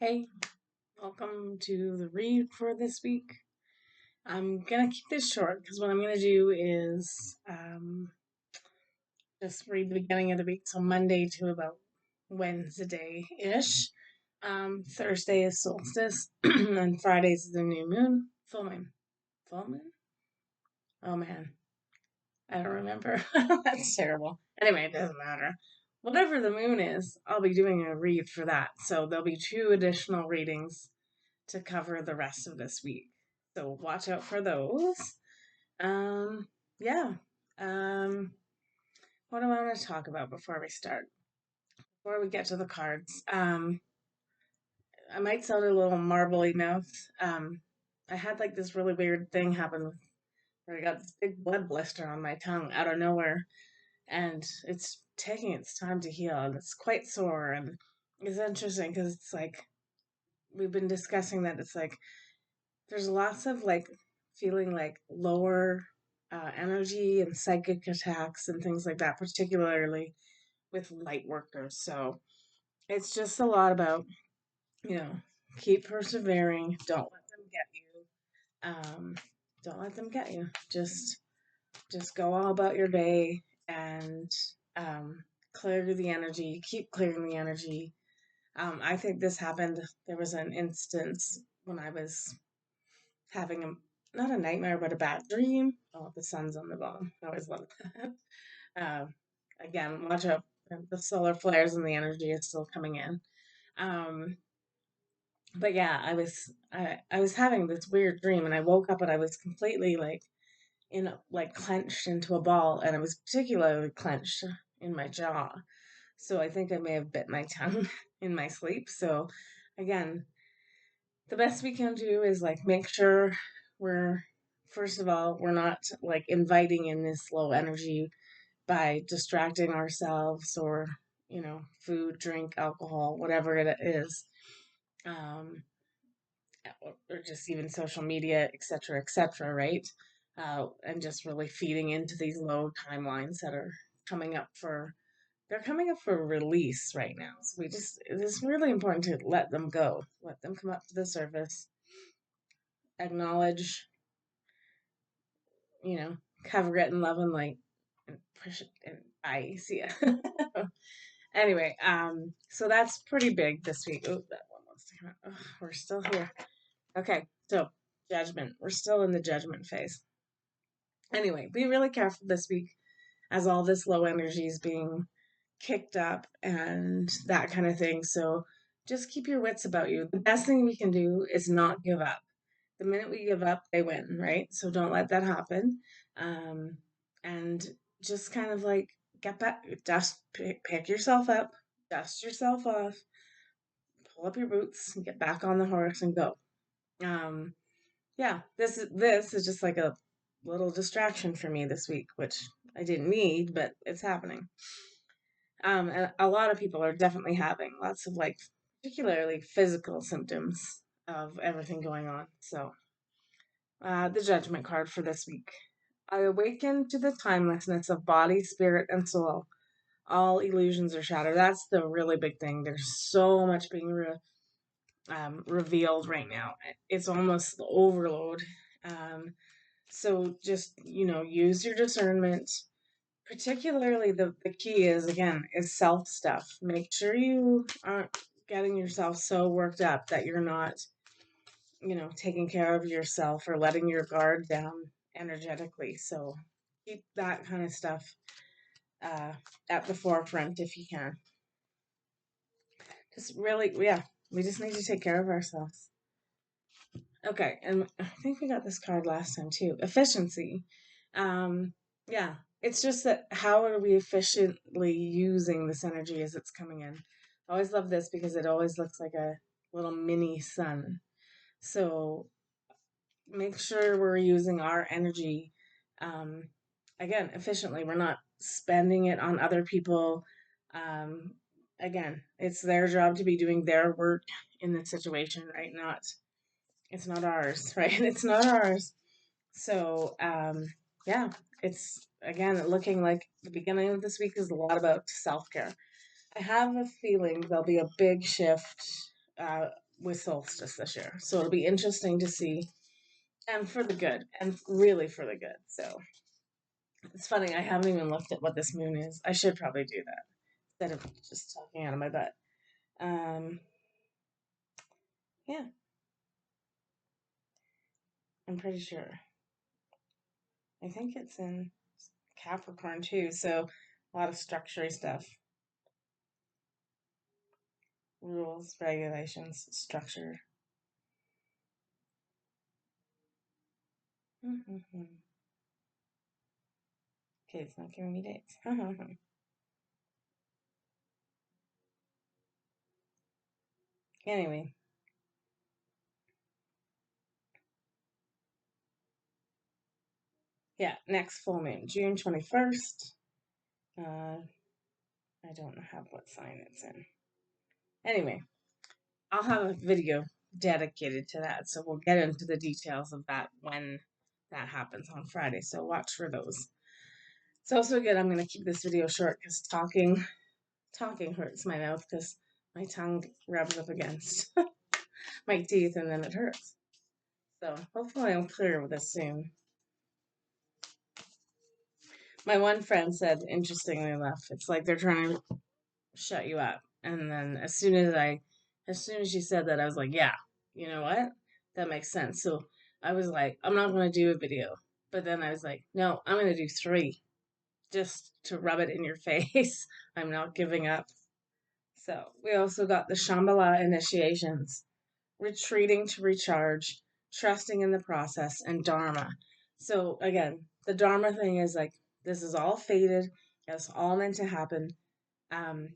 Hey, welcome to the read for this week. I'm gonna keep this short because what I'm gonna do is just read the beginning of the week, so Monday to about Wednesday ish. Thursday is solstice, and Friday's the new moon, full moon. Full moon? Oh man, I don't remember. That's terrible. Anyway, it doesn't matter. Whatever the moon is, I'll be doing a read for that. So there'll be two additional readings to cover the rest of this week. So watch out for those. Um, yeah. Um, what do I want to talk about before we start? Before we get to the cards, I might sound a little marbly mouth. I had like this really weird thing happen where I got this big blood blister on my tongue out of nowhere, and it's taking its time to heal, and it's quite sore, and it's interesting because it's like we've been discussing that it's like there's lots of like feeling like lower energy and psychic attacks and things like that, particularly with light workers. So it's just a lot about, you know, keep persevering. Don't let them get you. Don't let them get you. Just go all about your day and clear the energy. Keep clearing the energy. I think this happened. There was an instance when I was having not a nightmare, but a bad dream. Oh, the sun's on the bottom. I always love that. Uh, Again, watch out. The solar flares and the energy is still coming in. Um, but yeah, I was having this weird dream, and I woke up and I was completely like clenched into a ball, and I was particularly clenched in my jaw. So I think I may have bit my tongue in my sleep. So again, the best we can do is like make sure we're first of all we're not like inviting in this low energy by distracting ourselves or food, drink, alcohol, whatever it is, um or just even social media, etc., right? And just really feeding into these low timelines that are coming up for they're coming up for release right now. So it's really important to let them go, let them come up to the surface, acknowledge, you know, cover it in love and light and push it and I see ya. Anyway, so that's pretty big this week. Oh, that one wants to come out. Oh, we're still here. Okay, so judgment. We're still in the judgment phase. Anyway, be really careful this week as all this low energy is being kicked up and that kind of thing. So just keep your wits about you. The best thing we can do is not give up. The minute we give up, they win, right? So don't let that happen. Um, and just kind of like get back, pick yourself up, dust yourself off, pull up your boots, and get back on the horse and go. Um, yeah, this is just like a little distraction for me this week, which I didn't need, but it's happening. And a lot of people are definitely having lots of like, particularly physical symptoms of everything going on. So, the judgment card for this week. I awaken to the timelessness of body, spirit, and soul. All illusions are shattered. That's the really big thing. There's so much being revealed right now. It's almost the overload. Um, so just, use your discernment. Particularly the key is, again, is self stuff. Make sure you aren't getting yourself so worked up that you're not, taking care of yourself or letting your guard down energetically. So keep that kind of stuff uh, at the forefront if you can. Just really, yeah, we just need to take care of ourselves. Okay, and I think we got this card last time too. Efficiency. Yeah, it's just that how are we efficiently using this energy as it's coming in? I always love this because it always looks like a little mini sun. So make sure we're using our energy um, again efficiently. We're not spending it on other people. Um, Again, it's their job to be doing their work in this situation, right? Not it's not ours, right? It's not ours. So yeah, it's again looking like the beginning of this week is a lot about self care. I have a feeling there'll be a big shift with Solstice this year. So it'll be interesting to see, and for the good, and really for the good. So it's funny, I haven't even looked at what this moon is. I should probably do that instead of just talking out of my butt. Um, yeah, I'm pretty sure. I think it's in Capricorn too, so a lot of structure stuff, rules, regulations, structure. Okay, it's not giving me dates. Anyway, yeah, next full moon, June 21st. I don't have what sign it's in. Anyway, I'll have a video dedicated to that, so we'll get into the details of that when that happens on Friday. So watch for those. It's also good. I'm going to keep this video short because talking hurts my mouth because my tongue rubs up against my teeth and then it hurts. So hopefully I'm clear with this soon. My one friend said, interestingly enough, it's like they're trying to shut you up. And then as soon as she said that, I was like, yeah, you know what? That makes sense. So I was like, I'm not going to do a video. But then I was like, no, I'm going to do three just to rub it in your face. I'm not giving up. So we also got the Shambhala initiations, retreating to recharge, trusting in the process, and Dharma. So again, the Dharma thing is like, this is all fated. It's all meant to happen. um,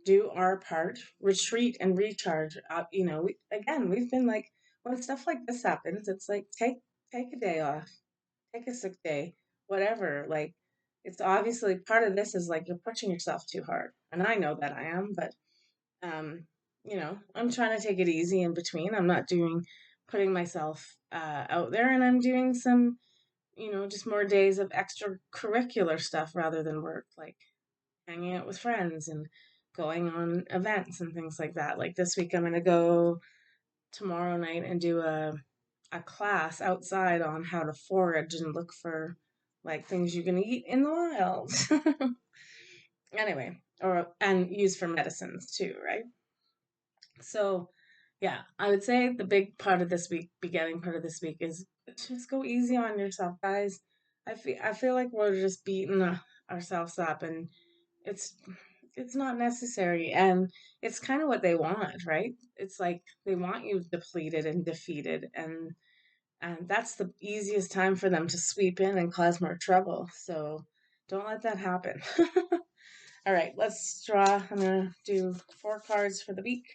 do our part, retreat and recharge. Again, we've been like, when stuff like this happens, it's like take a day off, take a sick day, whatever. Like, it's obviously part of this is like you're pushing yourself too hard, and I know that I am, but um, I'm trying to take it easy in between. I'm not doing putting myself out there, and I'm doing some, just more days of extracurricular stuff rather than work, like hanging out with friends and going on events and things like that. Like this week, I'm going to go tomorrow night and do a class outside on how to forage and look for like things you can eat in the wild. Anyway, or and use for medicines too, right? So, yeah, I would say the big part of this week, beginning part of this week, is just go easy on yourself, guys. I feel like we're just beating ourselves up, and it's it's not necessary, and it's kind of what they want, right? It's like they want you depleted and defeated, and that's the easiest time for them to sweep in and cause more trouble. So don't let that happen. All right, let's draw. I'm gonna do 4 cards for the week.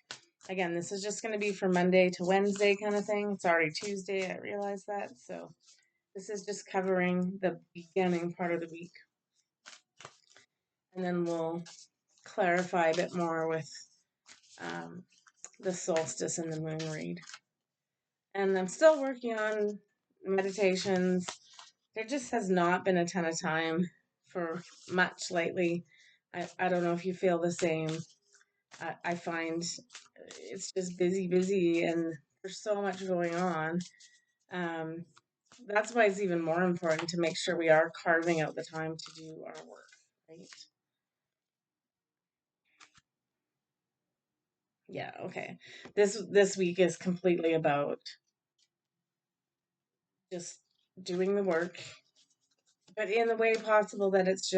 Again, this is just gonna be from Monday to Wednesday kind of thing. It's already Tuesday, I realize that. So this is just covering the beginning part of the week. And then we'll clarify a bit more with um, the solstice and the moon read. And I'm still working on meditations. There just has not been a ton of time for much lately. I don't know if you feel the same. I find it's just busy, and there's so much going on. Um, that's why it's even more important to make sure we are carving out the time to do our work, right? Yeah, okay. This week is completely about just doing the work, but in the way possible that it's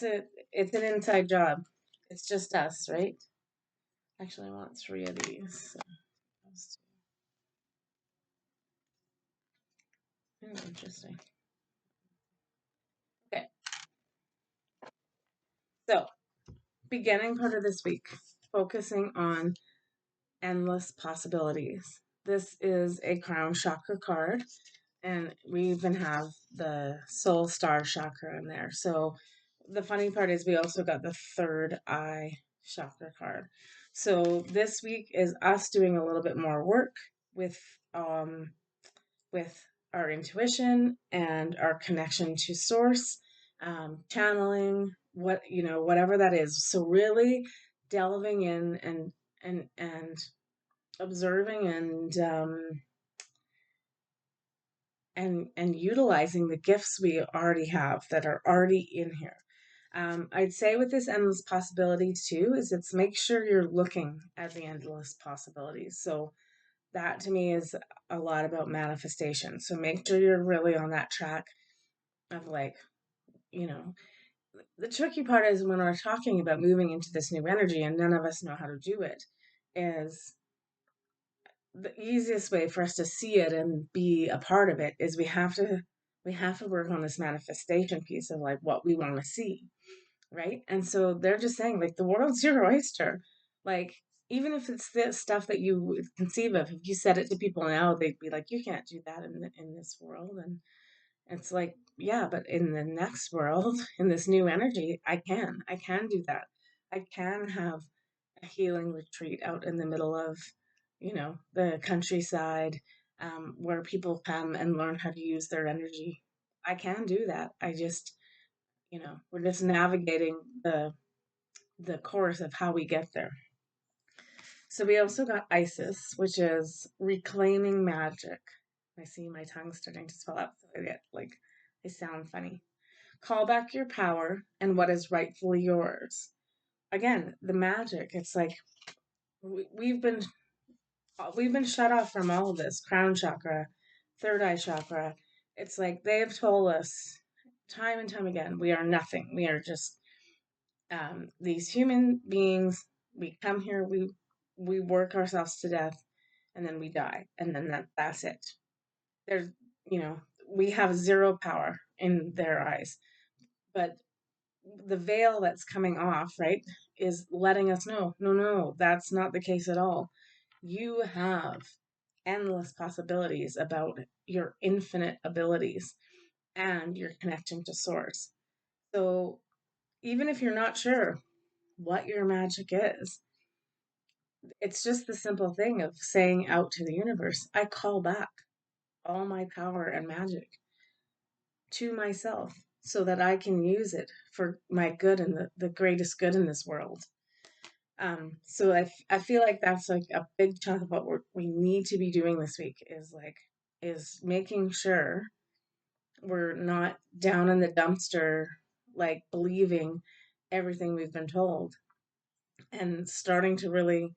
a it's an inside job. It's just us, right? Actually, I want 3 of these. So, interesting. Okay, so beginning part of this week, focusing on endless possibilities. This is a crown chakra card, and we even have the soul star chakra in there. So the funny part is we also got the third eye chakra card. So this week is us doing a little bit more work with um with our intuition and our connection to source, channeling whatever that is. So really delving in and observing and utilizing the gifts we already have that are already in here. I'd say with this endless possibilities too is it's make sure you're looking at the endless possibilities. So that to me is a lot about manifestation. So make sure you're really on that track of like, you know, the tricky part is when we're talking about moving into this new energy and none of us know how to do it, is the easiest way for us to see it and be a part of it is we have to work on this manifestation piece of like what we want to see, right? And so they're just saying like the world's your oyster. Like even if it's the stuff that you would conceive of, if you said it to people now, they'd be like, "You can't do that in this world." And it's like, yeah, but in the next world, in this new energy, I can do that. I can have a healing retreat out in the middle of, the countryside, where people come and learn how to use their energy. I can do that. We're just navigating the course of how we get there. So we also got Isis, which is reclaiming magic. I see my tongue starting to swell up, so I get like I sound funny. Call back your power and what is rightfully yours. Again, the magic. It's like we've been shut off from all of this. Crown chakra, third eye chakra. It's like they have told us time and time again, we are nothing. We are just these human beings. We come here, we work ourselves to death, and then we die, and then that's it. There's, you know, we have zero power in their eyes, but the veil that's coming off, right, is letting us know, no, no, that's not the case at all. You have endless possibilities about your infinite abilities and your connection to source. So even if you're not sure what your magic is, it's just the simple thing of saying out to the universe, I call back all my power and magic to myself so that I can use it for my good and the greatest good in this world. So I feel like that's like a big chunk of what we need to be doing this week is making sure we're not down in the dumpster, like believing everything we've been told and starting to really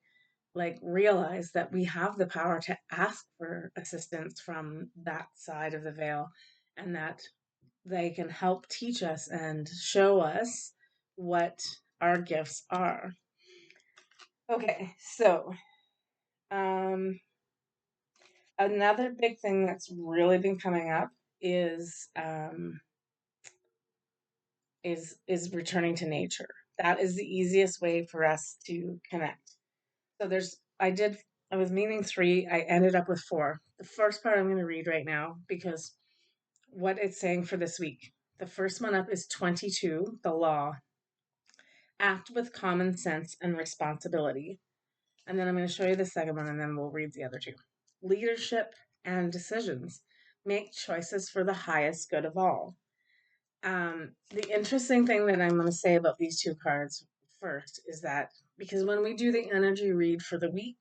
like realize that we have the power to ask for assistance from that side of the veil and that they can help teach us and show us what our gifts are. Okay, so um, another big thing that's really been coming up is is returning to nature. That is the easiest way for us to connect. So I was meaning three, I ended up with four. The first part I'm going to read right now because what it's saying for this week. The first one up is 22, the law. Act with common sense and responsibility. And then I'm going to show you the second one and then we'll read the other two. Leadership and decisions. Make choices for the highest good of all. The interesting thing that I'm going to say about these two cards first is that because when we do the energy read for the week,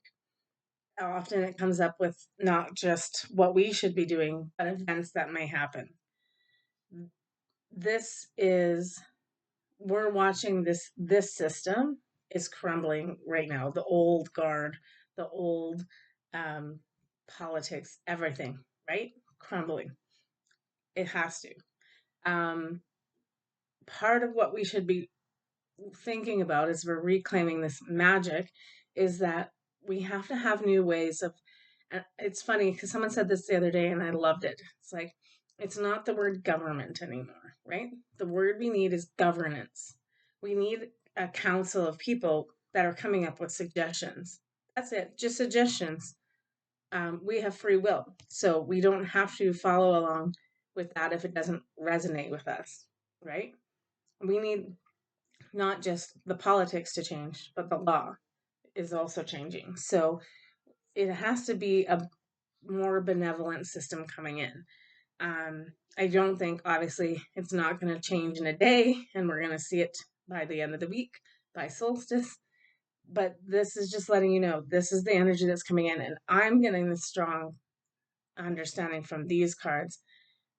often it comes up with not just what we should be doing, but events that may happen. This is we're watching this system is crumbling right now. The old guard, the old um, politics, everything, right? Crumbling. It has to. Um, Part of what we should be thinking about as we're reclaiming this magic is that we have to have new ways of. And it's funny because someone said this the other day and I loved it. It's like it's not the word government anymore, right? The word we need is governance. We need a council of people that are coming up with suggestions. That's it, just suggestions. We have free will, so we don't have to follow along with that if it doesn't resonate with us, right? We need not just the politics to change, but the law is also changing. So it has to be a more benevolent system coming in. I don't think, obviously, it's not going to change in a day, and we're going to see it by the end of the week, by solstice. But this is just letting you know this is the energy that's coming in, and I'm getting this strong understanding from these cards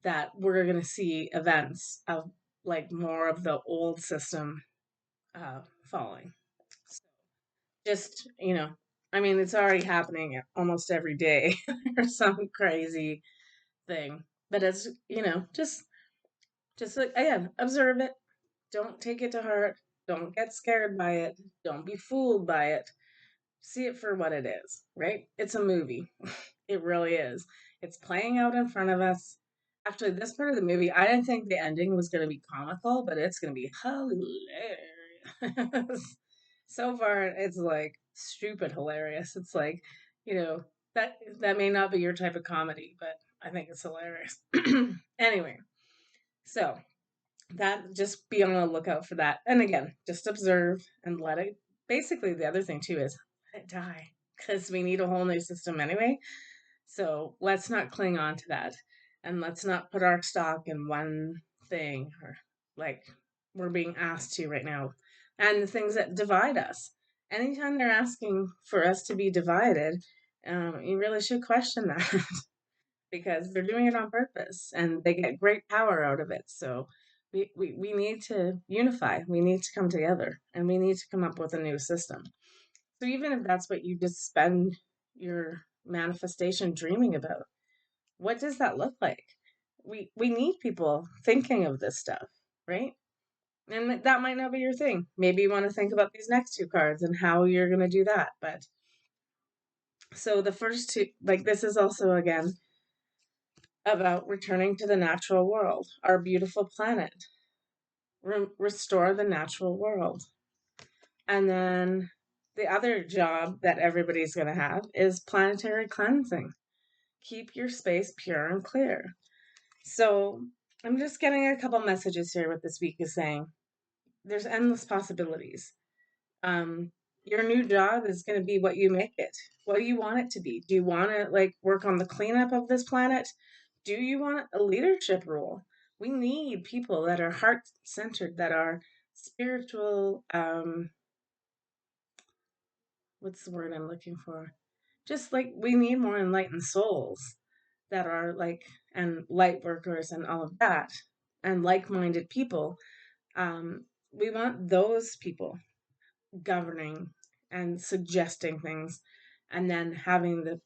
that we're going to see events of like more of the old system falling. So just, I mean, it's already happening almost every day or some crazy thing. But it's, just like, again, observe it. Don't take it to heart. Don't get scared by it. Don't be fooled by it. See it for what it is, right? It's a movie. It really is. It's playing out in front of us. Actually, this part of the movie, I didn't think the ending was going to be comical, but it's going to be hilarious. So far, it's like stupid hilarious. It's like, you know, that may not be your type of comedy, but I think it's hilarious. Anyway, so that just be on the lookout for that. And again, just observe and let it. Basically, the other thing too is let it die because we need a whole new system anyway. So let's not cling on to that, and let's not put our stock in one thing or like we're being asked to right now. And the things that divide us. Anytime they're asking for us to be divided, you really should question that because they're doing it on purpose and they get great power out of it. So we need to unify, we need to come together, and we need to come up with a new system. So even if that's what you just spend your manifestation dreaming about, what does that look like? We need people thinking of this stuff, right? And that might not be your thing. Maybe you want to think about these next two cards and how you're going to do that. But so the first two, like this is also again about returning to the natural world, our beautiful planet, restore the natural world. And then the other job that everybody's going to have is planetary cleansing. Keep your space pure and clear. So I'm just getting a couple messages here. What this week is saying, there's endless possibilities. Um, your new job is going to be what you make it. What do you want it to be? Do you want to like work on the cleanup of this planet? Do you want a leadership role? We need people that are heart centered, that are spiritual. What's the word I'm looking for? Just like we need more enlightened souls that are like, and light workers and all of that, and like minded people. We want those people governing and suggesting things, and then having the,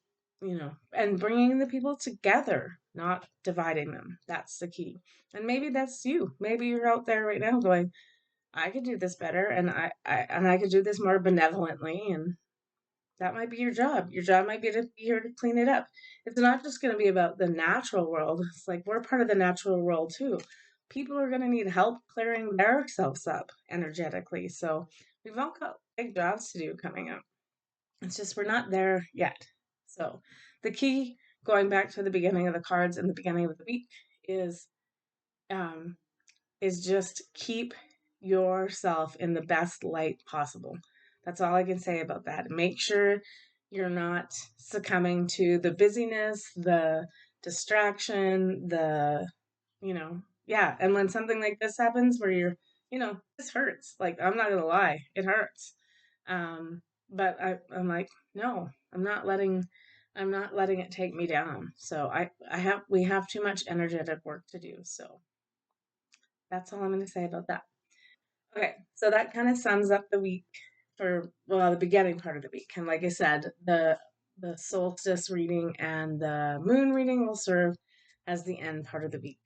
and bringing the people together, not dividing them. That's the key. And maybe that's you. Maybe you're out there right now going, I could do this better, and I could do this more benevolently, and that might be your job. Your job might be to be here to clean it up. It's not just going to be about the natural world. It's like we're part of the natural world too. People are going to need help clearing their selves up energetically. So we've all got big jobs to do coming up. It's just we're not there yet. So the key, going back to the beginning of the cards and the beginning of the week, is um, is just keep yourself in the best light possible. That's all I can say about that. Make sure you're not succumbing to the busyness, the distraction, yeah. And when something like this happens where this hurts. Like, I'm not going to lie, it hurts. But I'm like, no, I'm not letting it take me down. So we have too much energetic work to do. So that's all I'm going to say about that. Okay, so that kind of sums up the week for, well, the beginning part of the week. And like I said, the solstice reading and the moon reading will serve as the end part of the week,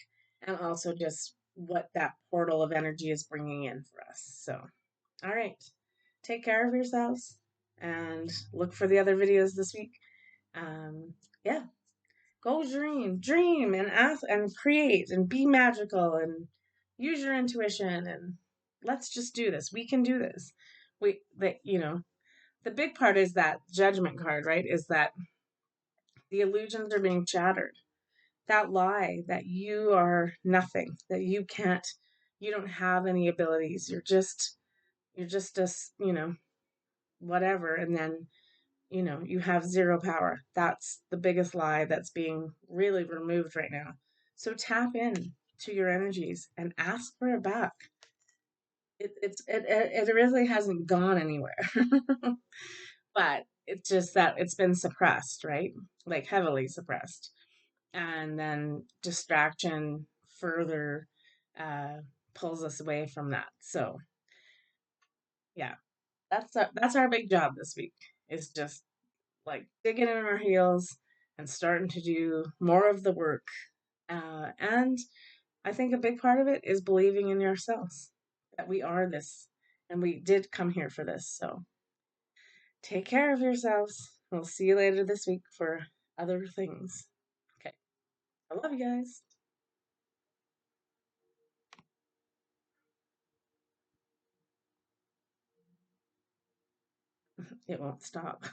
and also just what that portal of energy is bringing in for us. So, all right, take care of yourselves and look for the other videos this week. Yeah, go dream and ask and create and be magical and use your intuition, and let's just do this. We can do this. The big part is that judgment card, right? Is that the illusions are being shattered. That lie that you are nothing, that you don't have any abilities. You're just a, whatever. And then you have zero power. That's the biggest lie that's being really removed right now. So tap in to your energies and ask for it back. it really hasn't gone anywhere. But it's just that it's been suppressed, right? Like heavily suppressed. And then distraction further uh, pulls us away from that. So yeah, that's our big job this week is just like digging in our heels and starting to do more of the work. And I think a big part of it is believing in yourselves that we are this and we did come here for this. So take care of yourselves. We'll see you later this week for other things. Okay. I love you guys. It won't stop.